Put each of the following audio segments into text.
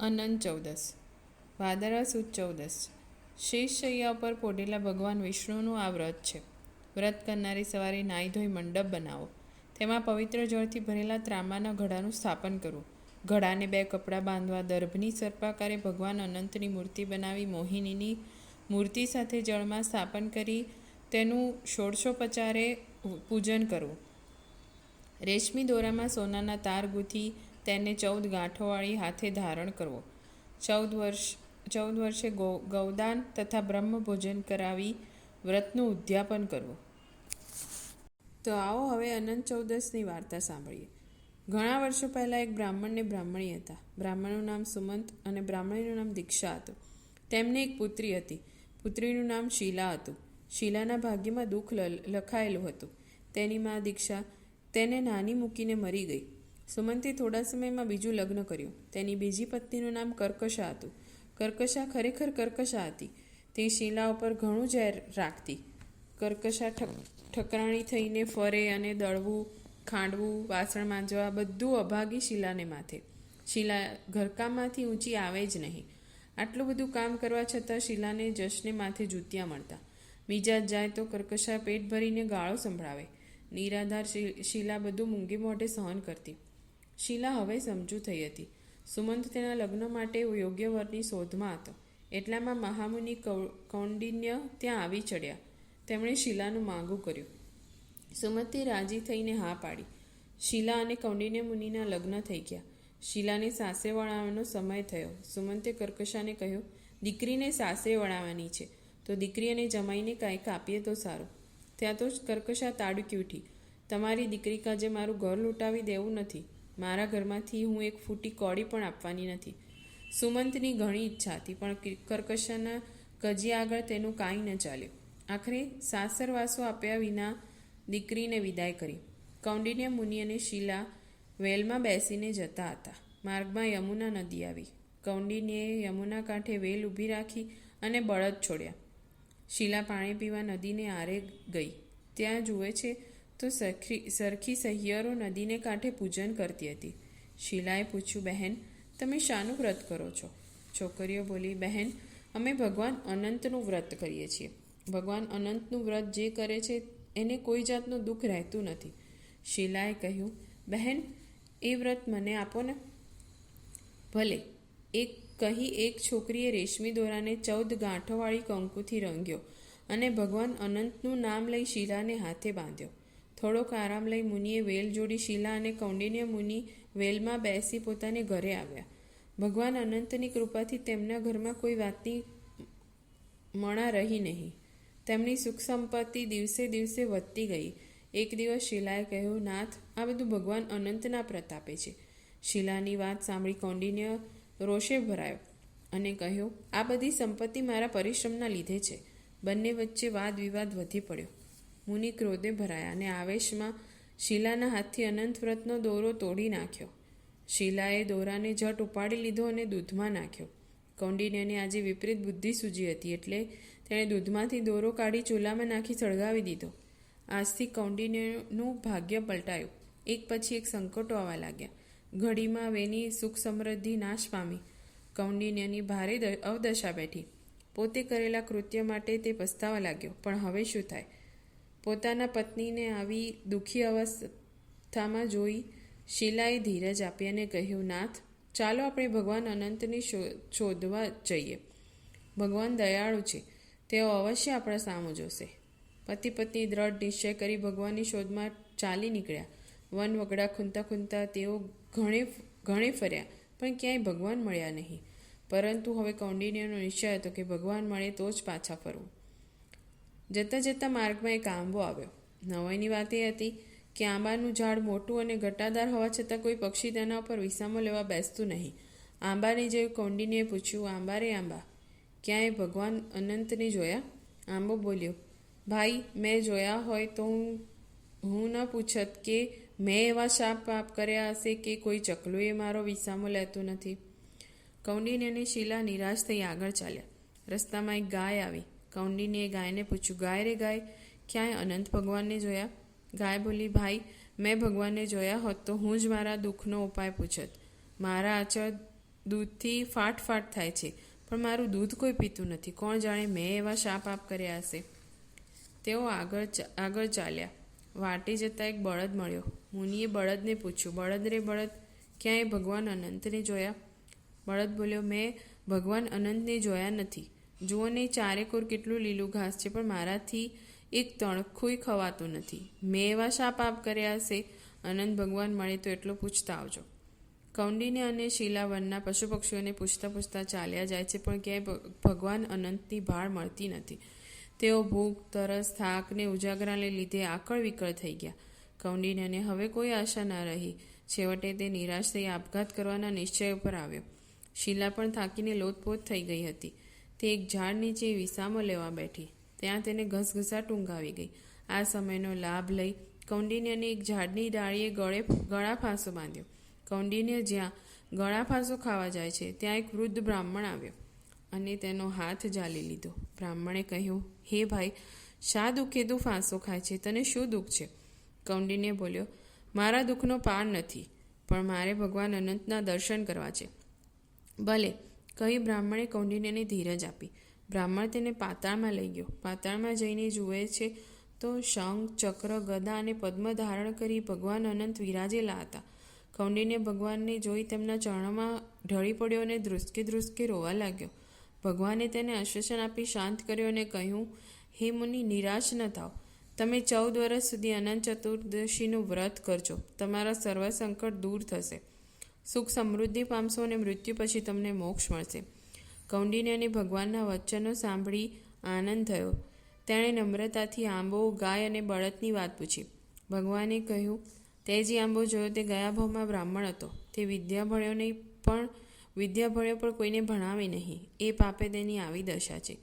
અનંત ચૌદસ. ભાદરવા સુદ ચૌદસ. શેષ શૈયા ઉપર પોઢેલા ભગવાન વિષ્ણુનું આ વ્રત છે. વ્રત કરનારી સવારે નાહી ધોઈ મંડપ બનાવો. તેમાં પવિત્ર જળથી ભરેલા ત્રાંબાના ઘડાનું સ્થાપન કરવું. ઘડાને 2 કપડાં બાંધવા. દર્ભની સર્પાકારે ભગવાન અનંતની મૂર્તિ બનાવી મોહિનીની મૂર્તિ સાથે જળમાં સ્થાપન કરી તેનું ષોડશોપચારે પૂજન કરવું. રેશમી દોરામાં સોનાના તાર ગૂંથી તેને 14 ગાંઠોવાળી હાથે ધારણ કરવો. 14 વર્ષે ગૌદાન તથા બ્રહ્મ ભોજન કરાવી વ્રતનું ઉદ્યાપન કરવું. તો આવો હવે અનંત ચૌદસની વાર્તા સાંભળીએ. ઘણા વર્ષો પહેલાં એક બ્રાહ્મણને બ્રાહ્મણી હતા. બ્રાહ્મણનું નામ સુમંત અને બ્રાહ્મણીનું નામ દીક્ષા હતું. તેમને એક પુત્રી હતી. પુત્રીનું નામ શીલા હતું. શીલાના ભાગ્યમાં દુઃખ લખાયેલું હતું. તેની મા દીક્ષા તેને નાની મૂકીને મરી ગઈ. સુમંતે થોડા સમયમાં બીજું લગ્ન કર્યું. તેની બીજી પત્નીનું નામ કર્કશા હતું. કર્કશા ખરેખર કર્કશા હતી. તે શીલા ઉપર ઘણું ઝેર રાખતી. કર્કશા ઠકરાણી થઈને ફરે અને દળવું, ખાંડવું, વાસણ માંજવા બધું અભાગી શીલાને માથે. શીલા ઘરકામમાંથી ઊંચી આવે જ નહીં. આટલું બધું કામ કરવા છતાં શીલાને જશને માથે જૂતિયા મળતા. બીજા જાય તો કર્કશા પેટ ભરીને ગાળો સંભળાવે. નિરાધાર શીલા બધું મૂંગી મોઢે સહન કરતી. શીલા હવે સમજુ થઈ હતી. સુમંત તેના લગ્ન માટે યોગ્ય વરની શોધમાં હતો. એટલામાં મહામુનિ કૌંડિન્ય ત્યાં આવી ચડ્યા. તેમણે શીલાનું માંગું કર્યું. સુમંતે રાજી થઈને હા પાડી. શીલા અને કૌંડિન્ય મુનિના લગ્ન થઈ ગયા. શીલાને સાસે વળાવવાનો સમય થયો. સુમંતે કર્કશાને કહ્યું, દીકરીને સાસે વળાવવાની છે તો દીકરી અને જમાઈને કાંઈક આપીએ તો સારું. ત્યાં તો કર્કશા તાડુકી ઉઠી. તમારી દીકરી કાજે મારું ઘર લૂંટાવી દેવું નથી. મારા ઘરમાંથી હું એક ફૂટી કોડી પણ આપવાની નથી. સુમંતની ઘણી ઈચ્છા હતી, પણ કર્કશાના કજી આગળ તેનું કાંઈ ન ચાલ્યું. આખરે સાસરવાસો આપ્યા વિના દીકરીને વિદાય કરી. કૌંડિન્ય મુનિ અને શીલા વેલમાં બેસીને જતા હતા. માર્ગમાં યમુના નદી આવી. કૌંડિન્યએ યમુના કાંઠે વેલ ઊભી રાખી અને બળદ છોડ્યા. શીલા પાણી પીવા નદીને આરે ગઈ. ત્યાં જુએ છે તો સરખી સહિયરો નદીને કાંઠે પૂજન કરતી હતી. શીલાએ પૂછ્યું, બહેન, તમે શાનું વ્રત કરો છો? છોકરીઓ બોલી, બહેન, અમે ભગવાન અનંતનું વ્રત કરીએ છીએ. ભગવાન અનંતનું વ્રત જે કરે છે એને કોઈ જાતનું દુઃખ રહેતું નથી. શીલાએ કહ્યું, બહેન, એ વ્રત મને આપો ને. ભલે. એક છોકરીએ રેશમી દોરાને 14 ગાંઠોવાળી કંકુથી રંગ્યો અને ભગવાન અનંતનું નામ લઈ શીલાને હાથે બાંધ્યો. થોડોક આરામ લઈ મુનિએ વેલ જોડી શીલા અને કૌંડિન્ય મુનિ વેલમાં બેસી પોતાને ઘરે આવ્યા. ભગવાન અનંતની કૃપાથી તેમના ઘરમાં કોઈ વાતની મણા રહી નહીં. તેમની સુખ સંપત્તિ દિવસે દિવસે વધતી ગઈ. એક દિવસ શીલાએ કહ્યું, નાથ, આ બધું ભગવાન અનંતના પ્રતાપે છે. શીલાની વાત સાંભળી કૌંડિન્ય રોષે ભરાયો અને કહ્યું, આ બધી સંપત્તિ મારા પરિશ્રમના લીધે છે. બંને વચ્ચે વાદ વિવાદ વધી પડ્યો. મુનિ ક્રોધે ભરાયા અને આવેશમાં શીલાના હાથથી અનંત વ્રતનો દોરો તોડી નાખ્યો. શીલાએ દોરાને ઝટ ઉપાડી લીધો અને દૂધમાં નાખ્યો. કૌંડિન્યને આજે વિપરીત બુદ્ધિ સૂજી હતી, એટલે તેણે દૂધમાંથી દોરો કાઢી ચૂલામાં નાખી સળગાવી દીધો. આજથી કૌંડિન્યનું ભાગ્ય પલટાયું. એક પછી એક સંકટો આવવા લાગ્યા. ઘડીમાં વેની સુખ સમૃદ્ધિ નાશ પામી. કૌંડિન્યની ભારે અવદશા બેઠી. પોતે કરેલા કૃત્ય માટે તે પસ્તાવા લાગ્યો. પણ હવે શું થાય? પોતાના પત્નીને આવી દુઃખી અવસ્થામાં જોઈ શીલાએ ધીરજ આપી અને કહ્યું, નાથ, ચાલો આપણે ભગવાન અનંતને શોધવા જઈએ. ભગવાન દયાળુ છે. તેઓ અવશ્ય આપણા સામું જોશે. પતિ પત્ની દ્રઢ નિશ્ચય કરી ભગવાનની શોધમાં ચાલી નીકળ્યા. વન વગડા ખૂંદતા ખૂંદતા તેઓ ઘણે ફર્યા, પણ ક્યાંય ભગવાન મળ્યા નહીં. પરંતુ હવે કૌંડિન્યનો નિશ્ચય હતો કે ભગવાન મળે તો જ પાછા ફરવું. જતાં જતાં માર્ગમાં એક આંબો આવ્યો. નવાઈની વાત એ હતી કે આંબાનું ઝાડ મોટું અને ઘટાદાર હોવા છતાં કોઈ પક્ષી તેના ઉપર વિસામો લેવા બેસતું નહીં. આંબાને જોયું. કૌંડિન્યએ પૂછ્યું, આંબા રે આંબા, ક્યાંય ભગવાન અનંતને જોયા? આંબો બોલ્યો, ભાઈ, મેં જોયા હોય તો હું ન પૂછત કે મેં એવા શાપ પાપ કર્યા હશે કે કોઈ ચકલુએ મારો વિસામો લેતું નથી. કૌંડિન્ય અને શીલા નિરાશ થઈ આગળ ચાલ્યા. રસ્તામાં એક ગાય આવી. કૌંડિન્યએ ગાયને પૂછ્યું, ગાય રે ગાય, ક્યાંય અનંત ભગવાનને જોયા? ગાય બોલી, ભાઈ, મેં ભગવાનને જોયા હોત તો હું જ મારા દુઃખનો ઉપાય પૂછત. મારા આચળ દૂધથી ફાટ થાય છે, પણ મારું દૂધ કોઈ પીતું નથી. કોણ જાણે મેં એવા શાપ આપ કર્યા હશે. તેઓ આગળ ચાલ્યા. વાટે જતાં એક બળદ મળ્યો. મુનિએ બળદને પૂછ્યું, બળદ રે બળદ, ક્યાંય ભગવાન અનંતને જોયા? બળદ બોલ્યો, મેં ભગવાન અનંતને જોયા નથી. જુઓ ને, ચારેકોર કેટલું લીલું ઘાસ છે, પણ મારાથી એક તણખુંય ખવાતું નથી. મેં એવા શાપ આપ કર્યા હશે. અનંત ભગવાન મળે તો એટલું પૂછતા આવજો. કૌંડિન્ય અને શીલા વનના પશુ પક્ષીઓને પૂછતા ચાલ્યા જાય છે, પણ ક્યાંય ભગવાન અનંતની ભાળ મળતી નથી. તેઓ ભૂખ, તરસ, થાક ને ઉજાગરાને લીધે આકળ વિકળ થઈ ગયા. કૌંડિન્યને હવે કોઈ આશા ન રહી. છેવટે તે નિરાશ થઈ આપઘાત કરવાના નિશ્ચય ઉપર આવ્યો. શીલા પણ થાકીને લોથપોથ થઈ ગઈ હતી. તે એક ઝાડ નીચે વિસામો લેવા બેઠી. ત્યાં તેને ઘસઘસાટ ઊંઘ આવી ગઈ. આ સમયનો લાભ લઈ કૌંડિન્યને એક ઝાડની ડાળીએ ગળા ફાંસો બાંધ્યો. કૌંડિન્ય જ્યાં ગળા ફાંસો ખાવા જાય છે, ત્યાં એક વૃદ્ધ બ્રાહ્મણ આવ્યો અને તેનો હાથ ઝાલી લીધો. બ્રાહ્મણે કહ્યું, હે ભાઈ, શા દુઃખે તું ફાંસો ખાય છે? તને શું દુઃખ છે? કૌંડિન્ય બોલ્યો, મારા દુઃખનો પાર નથી, પણ મારે ભગવાન અનંતના દર્શન કરવા છે. ભલે, કહી બ્રાહ્મણે કૌંડિન્યને ધીરજ આપી. બ્રાહ્મણ તેને પાતાળમાં લઈ ગયો. પાતાળમાં જઈને જુએ છે તો શંખ, ચક્ર, ગદા અને પદ્મ ધારણ કરી ભગવાન અનંત વિરાજેલા હતા. કૌંડિન્ય ભગવાનને જોઈ તેમના ચરણોમાં ઢળી પડ્યો અને ધ્રુસકે રોવા લાગ્યો. ભગવાને તેને આશ્વાસન આપી શાંત કર્યો અને કહ્યું, હે મુનિ, નિરાશ ન થાઓ. તમે 14 વર્ષ સુધી અનંત ચતુર્દશીનું વ્રત કરજો. તમારા સર્વ સંકટ દૂર થશે. સુખ સમૃદ્ધિ પામશો અને મૃત્યુ પછી તમને મોક્ષ મળશે. કૌંડિન્યને ભગવાનના વચનો સાંભળી આનંદ થયો. તેણે નમ્રતાથી આંબો, ગાય અને બળદની વાત પૂછી. ભગવાને કહ્યું, તે જે આંબો જોયો તે ગયા ભાવમાં બ્રાહ્મણ હતો. તે વિદ્યા ભણ્યો પણ કોઈને ભણાવે નહીં. એ પાપે તેની આવી દશા છે.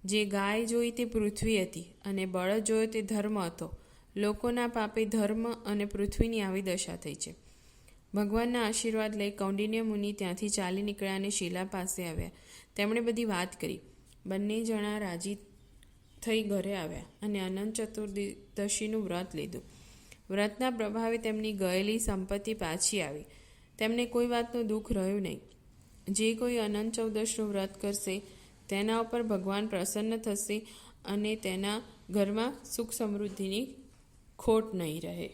જે ગાય જોઈ તે પૃથ્વી હતી અને બળદ જોયો તે ધર્મ હતો. લોકોના પાપે ધર્મ અને પૃથ્વીની આવી દશા થઈ છે. ભગવાનના આશીર્વાદ લઈ કૌંડિન્ય મુનિ ત્યાંથી ચાલી નીકળ્યા અને શીલા પાસે આવ્યા. તેમણે બધી વાત કરી. બંને જણા રાજી થઈ ઘરે આવ્યા અને અનંત ચતુર્દશીનું વ્રત લીધું. વ્રતના પ્રભાવે તેમની ગયેલી સંપત્તિ પાછી આવી. તેમને કોઈ વાતનું દુઃખ રહ્યું નહીં. જે કોઈ અનંત ચૌદશનું વ્રત કરશે તેના ઉપર ભગવાન પ્રસન્ન થશે અને તેના ઘરમાં સુખ સમૃદ્ધિની ખોટ નહીં રહે.